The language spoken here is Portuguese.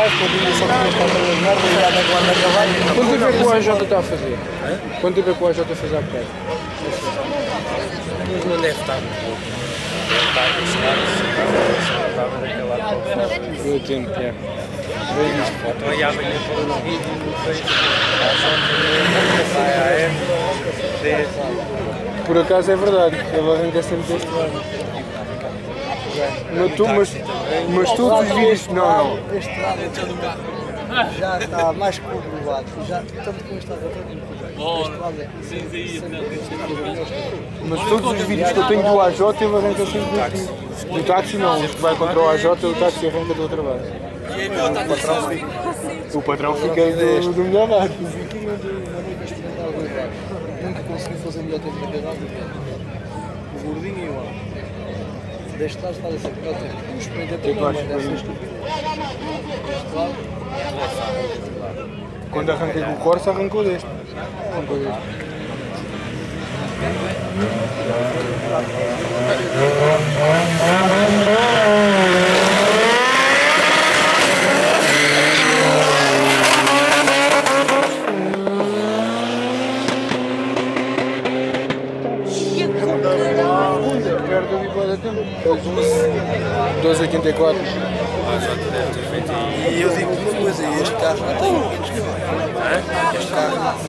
atrás, quando ainda só tinha estado a merda e já quando acabar. Quanto tempo é que o AJ está a fazer? Quanto tempo é que o AJ a fazer a pé? Mas não deve estar muito bom. Deve estar a chegar, estava naquela altura. O tempo, é. Bem isto. Então já venho por um vídeo no Facebook, sai a AM, Por acaso é verdade, ele arranca sempre deste lado. Mas todos os vídeos. Não. Este lado já está mais comprovado. Já estamos com este lado este lado Mas todos os vídeos que eu tenho do AJ ele arranca sempre deste lado. Do táxi não, os que vai contra o AJ o táxi arranca do outro lado. O patrão fica do melhor lado. Nunca consegui fazer melhor tempo naquele lado. O gordinho e o alto. Deste lado está a ser melhor tempo. O experimentador não, mas deve ser estúpido. Deste lado. Quando arranquei com o Corsa, arrancou deste. Arrancou deste. Perto de quanto tempo? 12,84. E eu digo uma coisa, este carro não tem menos que este carro.